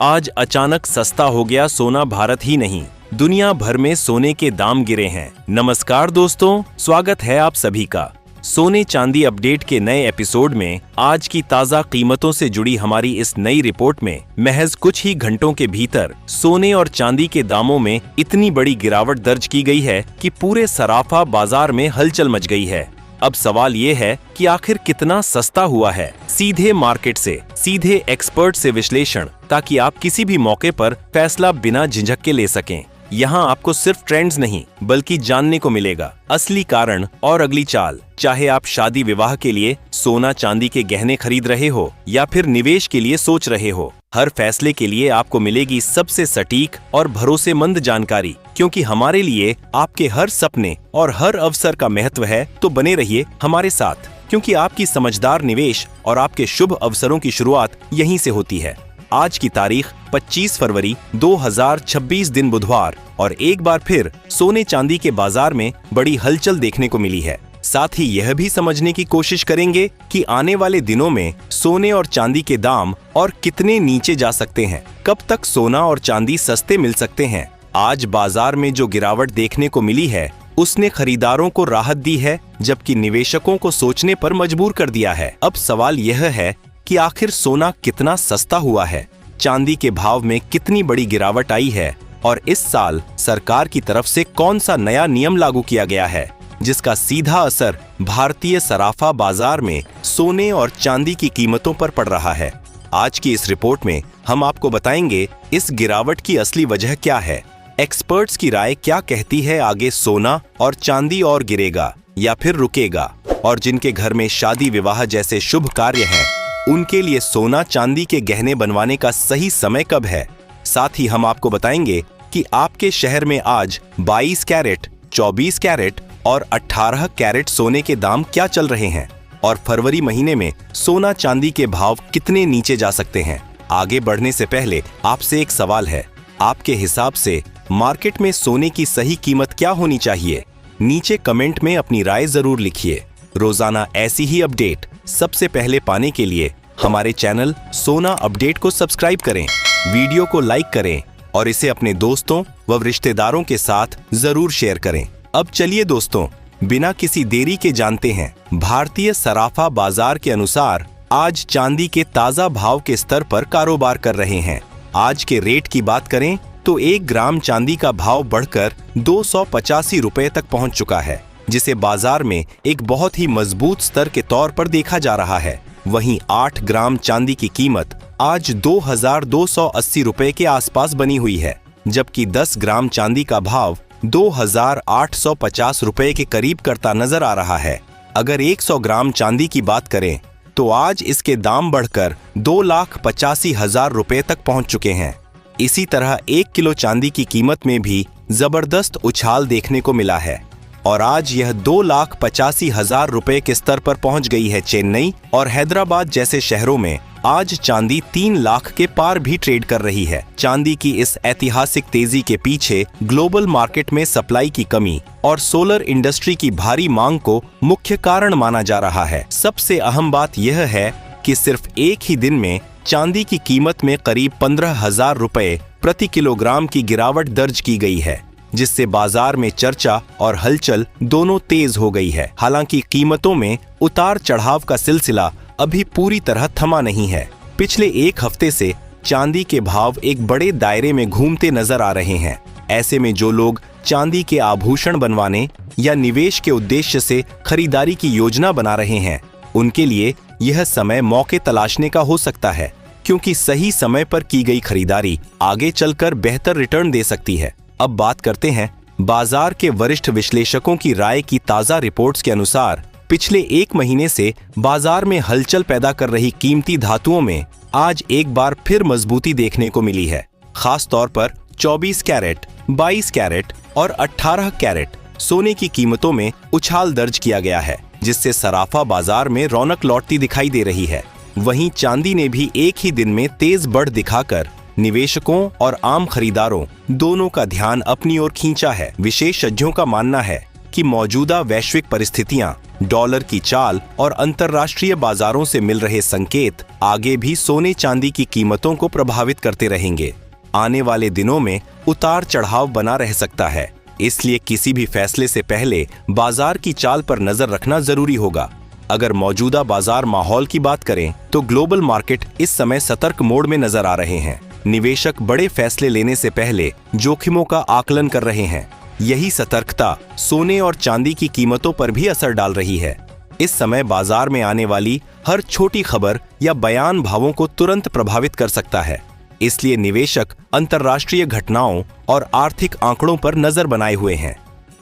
आज अचानक सस्ता हो गया सोना। भारत ही नहीं, दुनिया भर में सोने के दाम गिरे हैं। नमस्कार दोस्तों, स्वागत है आप सभी का सोने चांदी अपडेट के नए एपिसोड में। आज की ताजा कीमतों से जुड़ी हमारी इस नई रिपोर्ट में महज कुछ ही घंटों के भीतर सोने और चांदी के दामों में इतनी बड़ी गिरावट दर्ज की गई है कि पूरे सराफा बाजार में हलचल मच गई है। अब सवाल ये है कि आखिर कितना सस्ता हुआ है। सीधे मार्केट से, सीधे एक्सपर्ट से विश्लेषण, ताकि आप किसी भी मौके पर फैसला बिना झिझक के ले सकें। यहाँ आपको सिर्फ ट्रेंड्स नहीं बल्कि जानने को मिलेगा असली कारण और अगली चाल। चाहे आप शादी विवाह के लिए सोना चांदी के गहने खरीद रहे हो या फिर निवेश के लिए सोच रहे हो, हर फैसले के लिए आपको मिलेगी सबसे सटीक और भरोसेमंद जानकारी। क्योंकि हमारे लिए आपके हर सपने और हर अवसर का महत्व है, तो बने रहिए हमारे साथ, क्योंकि आपकी समझदार निवेश और आपके शुभ अवसरों की शुरुआत यहीं से होती है। आज की तारीख 25 फरवरी 2026 दिन बुधवार, और एक बार फिर सोने चांदी के बाजार में बड़ी हलचल देखने को मिली है। साथ ही यह भी समझने की कोशिश करेंगे कि आने वाले दिनों में सोने और चांदी के दाम और कितने नीचे जा सकते हैं। कब तक सोना और चांदी सस्ते मिल सकते हैं। आज बाजार में जो गिरावट देखने को मिली है उसने खरीदारों को राहत दी है, जबकि निवेशकों को सोचने पर मजबूर कर दिया है। अब सवाल यह है कि आखिर सोना कितना सस्ता हुआ है, चांदी के भाव में कितनी बड़ी गिरावट आई है, और इस साल सरकार की तरफ से कौन सा नया नियम लागू किया गया है जिसका सीधा असर भारतीय सराफा बाजार में सोने और चांदी की कीमतों पर पड़ रहा है। आज की इस रिपोर्ट में हम आपको बताएंगे इस गिरावट की असली वजह क्या है, एक्सपर्ट्स की राय क्या कहती है, आगे सोना और चांदी और गिरेगा या फिर रुकेगा, और जिनके घर में शादी विवाह जैसे शुभ कार्य हैं उनके लिए सोना चांदी के गहने बनवाने का सही समय कब है। साथ ही हम आपको बताएंगे कि आपके शहर में आज 22 कैरेट, 24 कैरेट और 18 कैरेट सोने के दाम क्या चल रहे हैं, और फरवरी महीने में सोना चांदी के भाव कितने नीचे जा सकते हैं। आगे बढ़ने से पहले आपसे एक सवाल है, आपके हिसाब से मार्केट में सोने की सही कीमत क्या होनी चाहिए? नीचे कमेंट में अपनी राय जरूर लिखिए। रोजाना ऐसी ही अपडेट सबसे पहले पाने के लिए हमारे चैनल सोना अपडेट को सब्सक्राइब करें, वीडियो को लाइक करें और इसे अपने दोस्तों व रिश्तेदारों के साथ जरूर शेयर करें। अब चलिए दोस्तों, बिना किसी देरी के जानते हैं भारतीय सराफा बाजार के अनुसार आज चांदी के ताजा भाव के स्तर पर कारोबार कर रहे हैं। आज के रेट की बात करें तो 1 ग्राम चांदी का भाव बढ़कर 285 रुपए तक पहुंच चुका है, जिसे बाजार में एक बहुत ही मजबूत स्तर के तौर पर देखा जा रहा है। वहीं 8 ग्राम चांदी की कीमत आज 2280 रुपए के आसपास बनी हुई है, जबकि 10 ग्राम चांदी का भाव 2850 रुपए के करीब करता नजर आ रहा है। अगर 100 ग्राम चांदी की बात करें तो आज इसके दाम बढ़कर 2,85,000 रुपए तक पहुंच चुके हैं। इसी तरह 1 किलो चांदी की कीमत में भी जबरदस्त उछाल देखने को मिला है और आज यह 2,85,000 रुपए के स्तर पर पहुंच गई है। चेन्नई और हैदराबाद जैसे शहरों में आज चांदी 3 लाख के पार भी ट्रेड कर रही है। चांदी की इस ऐतिहासिक तेजी के पीछे ग्लोबल मार्केट में सप्लाई की कमी और सोलर इंडस्ट्री की भारी मांग को मुख्य कारण माना जा रहा है। सबसे अहम बात यह है कि सिर्फ एक ही दिन में चांदी की कीमत में करीब 15,000 रुपए प्रति किलोग्राम की गिरावट दर्ज की गई है, जिससे बाजार में चर्चा और हलचल दोनों तेज हो गई है। हालांकि कीमतों में उतार चढ़ाव का सिलसिला अभी पूरी तरह थमा नहीं है। पिछले एक हफ्ते से चांदी के भाव एक बड़े दायरे में घूमते नजर आ रहे हैं। ऐसे में जो लोग चांदी के आभूषण बनवाने या निवेश के उद्देश्य से खरीदारी की योजना बना रहे हैं, उनके लिए यह समय मौके तलाशने का हो सकता है, क्योंकि सही समय पर की गई खरीदारी आगे चलकर बेहतर रिटर्न दे सकती है। अब बात करते हैं बाजार के वरिष्ठ विश्लेषकों की राय की। ताजा रिपोर्ट्स के अनुसार पिछले 1 महीने से बाजार में हलचल पैदा कर रही कीमती धातुओं में आज एक बार फिर मजबूती देखने को मिली है। खास तौर पर 24 कैरेट, 22 कैरेट और 18 कैरेट सोने की कीमतों में उछाल दर्ज किया गया है, जिससे सराफा बाजार में रौनक लौटती दिखाई दे रही है। वहीं चांदी ने भी एक ही दिन में तेज बढ़ दिखाकर निवेशकों और आम खरीदारों दोनों का ध्यान अपनी ओर खींचा है। विशेषज्ञों का मानना है कि मौजूदा वैश्विक परिस्थितियां डॉलर की चाल और अंतर्राष्ट्रीय बाजारों से मिल रहे संकेत आगे भी सोने चांदी की कीमतों को प्रभावित करते रहेंगे। आने वाले दिनों में उतार चढ़ाव बना रह सकता है, इसलिए किसी भी फैसले से पहले बाजार की चाल पर नजर रखना जरूरी होगा। अगर मौजूदा बाजार माहौल की बात करें तो ग्लोबल मार्केट इस समय सतर्क मोड में नजर आ रहे हैं। निवेशक बड़े फैसले लेने से पहले जोखिमों का आकलन कर रहे हैं। यही सतर्कता सोने और चांदी की कीमतों पर भी असर डाल रही है। इस समय बाजार में आने वाली हर छोटी खबर या बयान भावों को तुरंत प्रभावित कर सकता है, इसलिए निवेशक अंतर्राष्ट्रीय घटनाओं और आर्थिक आंकड़ों पर नजर बनाए हुए हैं।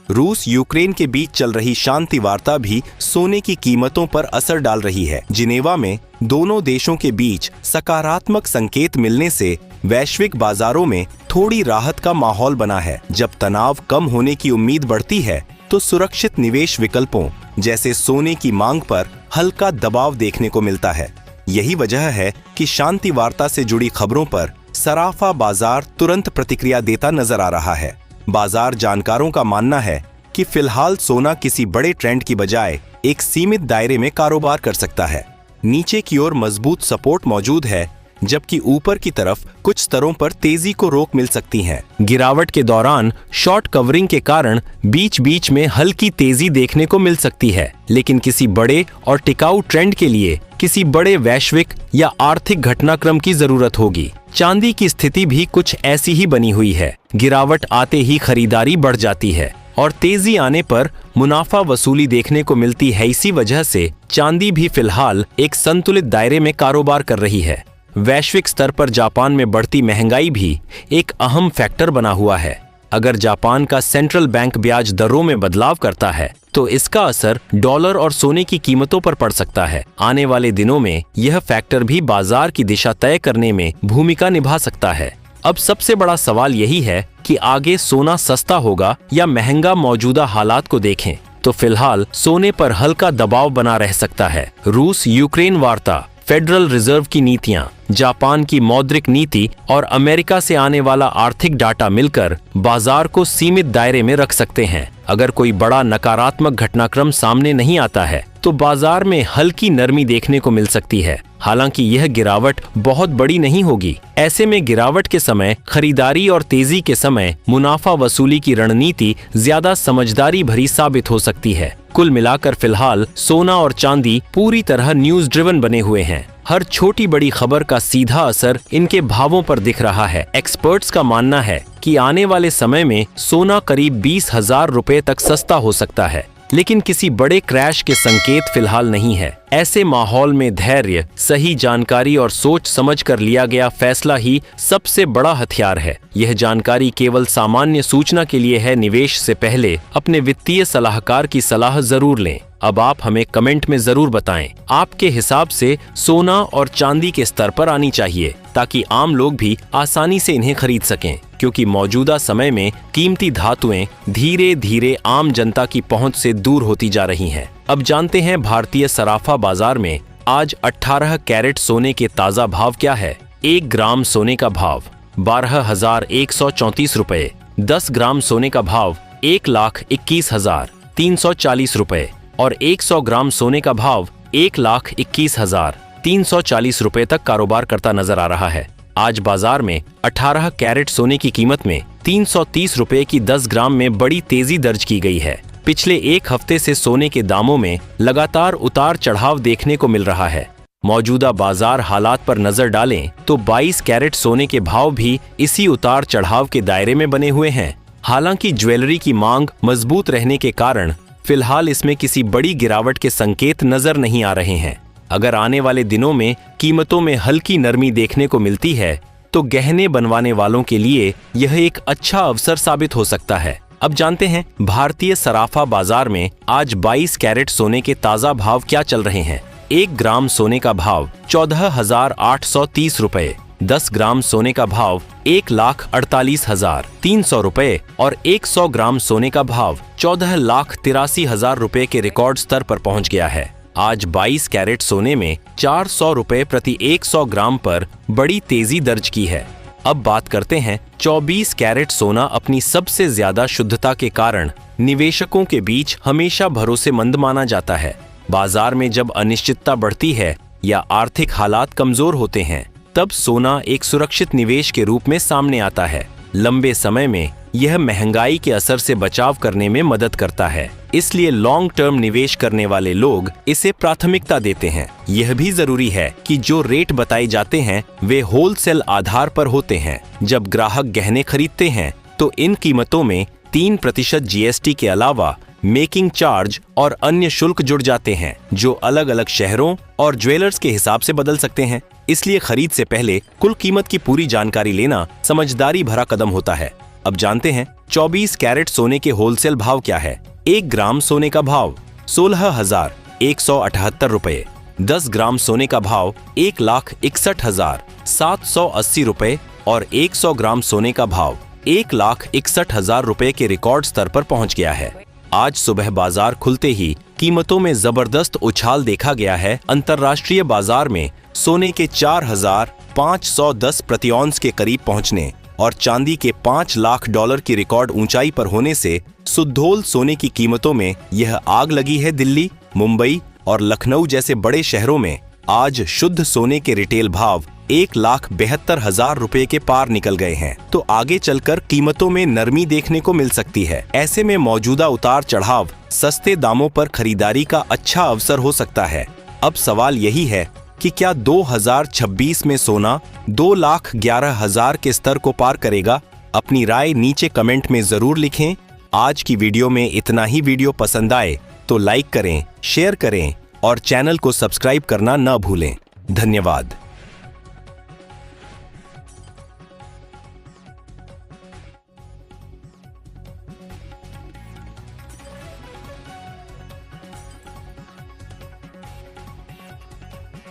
रूस यूक्रेन के बीच चल रही शांति वार्ता भी सोने की कीमतों पर असर डाल रही है। जिनेवा में दोनों देशों के बीच सकारात्मक संकेत मिलने से वैश्विक बाजारों में थोड़ी राहत का माहौल बना है। जब तनाव कम होने की उम्मीद बढ़ती है तो सुरक्षित निवेश विकल्पों जैसे सोने की मांग पर हल्का दबाव देखने को मिलता है। यही वजह है कि शांति वार्ता से जुड़ी खबरों पर सराफा बाजार तुरंत प्रतिक्रिया देता नजर आ रहा है। बाजार जानकारों का मानना है कि फिलहाल सोना किसी बड़े ट्रेंड की बजाय एक सीमित दायरे में कारोबार कर सकता है। नीचे की ओर मजबूत सपोर्ट मौजूद है, जबकि ऊपर की तरफ कुछ स्तरों पर तेजी को रोक मिल सकती है। गिरावट के दौरान शॉर्ट कवरिंग के कारण बीच बीच में हल्की तेजी देखने को मिल सकती है, लेकिन किसी बड़े और टिकाऊ ट्रेंड के लिए किसी बड़े वैश्विक या आर्थिक घटनाक्रम की जरूरत होगी। चांदी की स्थिति भी कुछ ऐसी ही बनी हुई है। गिरावट आते ही खरीदारी बढ़ जाती है और तेजी आने पर मुनाफा वसूली देखने को मिलती है। इसी वजह से चांदी भी फिलहाल एक संतुलित दायरे में कारोबार कर रही है। वैश्विक स्तर पर जापान में बढ़ती महंगाई भी एक अहम फैक्टर बना हुआ है। अगर जापान का सेंट्रल बैंक ब्याज दरों में बदलाव करता है तो इसका असर डॉलर और सोने की कीमतों पर पड़ सकता है। आने वाले दिनों में यह फैक्टर भी बाजार की दिशा तय करने में भूमिका निभा सकता है। अब सबसे बड़ा सवाल यही है कि आगे सोना सस्ता होगा या महंगा। मौजूदा हालात को देखें तो फिलहाल सोने पर हल्का दबाव बना रह सकता है। रूस यूक्रेन वार्ता, फेडरल रिजर्व की नीतियां, जापान की मौद्रिक नीति और अमेरिका से आने वाला आर्थिक डाटा मिलकर बाजार को सीमित दायरे में रख सकते हैं। अगर कोई बड़ा नकारात्मक घटनाक्रम सामने नहीं आता है तो बाजार में हल्की नरमी देखने को मिल सकती है। हालांकि यह गिरावट बहुत बड़ी नहीं होगी। ऐसे में गिरावट के समय खरीदारी और तेजी के समय मुनाफा वसूली की रणनीति ज्यादा समझदारी भरी साबित हो सकती है। कुल मिलाकर फिलहाल सोना और चांदी पूरी तरह न्यूज ड्रिवन बने हुए हैं। हर छोटी बड़ी खबर का सीधा असर इनके भावों पर दिख रहा है। एक्सपर्ट्स का मानना है कि आने वाले समय में सोना करीब 20,000 रुपए तक सस्ता हो सकता है, लेकिन किसी बड़े क्रैश के संकेत फिलहाल नहीं है। ऐसे माहौल में धैर्य, सही जानकारी और सोच समझ कर लिया गया फैसला ही सबसे बड़ा हथियार है। यह जानकारी केवल सामान्य सूचना के लिए है। निवेश से पहले अपने वित्तीय सलाहकार की सलाह जरूर लें। अब आप हमें कमेंट में जरूर बताएं, आपके हिसाब से सोना और चांदी के स्तर पर आनी चाहिए, ताकि आम लोग भी आसानी से इन्हें खरीद सकें, क्योंकि मौजूदा समय में कीमती धातुएं धीरे धीरे आम जनता की पहुंच से दूर होती जा रही हैं। अब जानते हैं भारतीय सराफा बाजार में आज 18 कैरेट सोने के ताजा भाव क्या है। 1 ग्राम सोने का भाव 12,134 रुपए, 10 ग्राम सोने का भाव 1,21,340 रुपए और 100 ग्राम सोने का भाव 1,21,340 रुपए तक कारोबार करता नजर आ रहा है। आज बाजार में 18 कैरेट सोने की कीमत में 330 रुपए की 10 ग्राम में बड़ी तेजी दर्ज की गई है। पिछले एक हफ्ते से सोने के दामों में लगातार उतार चढ़ाव देखने को मिल रहा है। मौजूदा बाजार हालात पर नजर डालें तो 22 कैरेट सोने के भाव भी इसी उतार चढ़ाव के दायरे में बने हुए हैं। हालांकि ज्वेलरी की मांग मजबूत रहने के कारण फिलहाल इसमें किसी बड़ी गिरावट के संकेत नजर नहीं आ रहे हैं। अगर आने वाले दिनों में कीमतों में हल्की नरमी देखने को मिलती है तो गहने बनवाने वालों के लिए यह एक अच्छा अवसर साबित हो सकता है। अब जानते हैं भारतीय सराफा बाजार में आज 22 कैरेट सोने के ताजा भाव क्या चल रहे हैं। 1 ग्राम सोने का भाव 14,830 रुपए, 10 ग्राम सोने का भाव 1,48,300 रुपए और 100 ग्राम सोने का भाव 14,83,000 रुपए के रिकॉर्ड स्तर पर पहुंच गया है। आज 22 कैरेट सोने में 400 रुपए प्रति 100 ग्राम पर बड़ी तेजी दर्ज की है। अब बात करते हैं 24 कैरेट सोना अपनी सबसे ज्यादा शुद्धता के कारण निवेशकों के बीच हमेशा भरोसेमंद माना जाता है। बाजार में जब अनिश्चितता बढ़ती है या आर्थिक हालात कमजोर होते हैं, तब सोना एक सुरक्षित निवेश के रूप में सामने आता है। लंबे समय में यह महंगाई के असर से बचाव करने में मदद करता है, इसलिए लॉन्ग टर्म निवेश करने वाले लोग इसे प्राथमिकता देते हैं। यह भी जरूरी है कि जो रेट बताए जाते हैं वे होलसेल आधार पर होते हैं। जब ग्राहक गहने खरीदते हैं तो इन कीमतों में 3% जीएसटी के अलावा मेकिंग चार्ज और अन्य शुल्क जुड़ जाते हैं, जो अलग अलग शहरों और ज्वेलर्स के हिसाब से बदल सकते हैं। इसलिए खरीद से पहले कुल कीमत की पूरी जानकारी लेना समझदारी भरा कदम होता है। अब जानते हैं 24 कैरेट सोने के होलसेल भाव क्या है। 1 ग्राम सोने का भाव 16,178 रुपए, 10 ग्राम सोने का भाव 1,61,780 रुपए और 100 ग्राम सोने का भाव 1,61,000 रुपए के रिकॉर्ड स्तर पर पहुंच गया है। आज सुबह बाजार खुलते ही कीमतों में जबरदस्त उछाल देखा गया है। अंतर्राष्ट्रीय बाजार में सोने के 4,510 प्रति औंस के करीब पहुंचने और चांदी के $5 लाख की रिकॉर्ड ऊंचाई पर होने से सुद्धोल सोने की कीमतों में यह आग लगी है। दिल्ली, मुंबई और लखनऊ जैसे बड़े शहरों में आज शुद्ध सोने के रिटेल भाव 1,72,000 रुपए के पार निकल गए हैं। तो आगे चलकर कीमतों में नरमी देखने को मिल सकती है। ऐसे में मौजूदा उतार चढ़ाव सस्ते दामों पर खरीदारी का अच्छा अवसर हो सकता है। अब सवाल यही है कि क्या 2026 में सोना 2,11,000 के स्तर को पार करेगा? अपनी राय नीचे कमेंट में जरूर लिखें। आज की वीडियो में इतना ही। वीडियो पसंद आए तो लाइक करें, शेयर करें और चैनल को सब्सक्राइब करना न भूलें। धन्यवाद।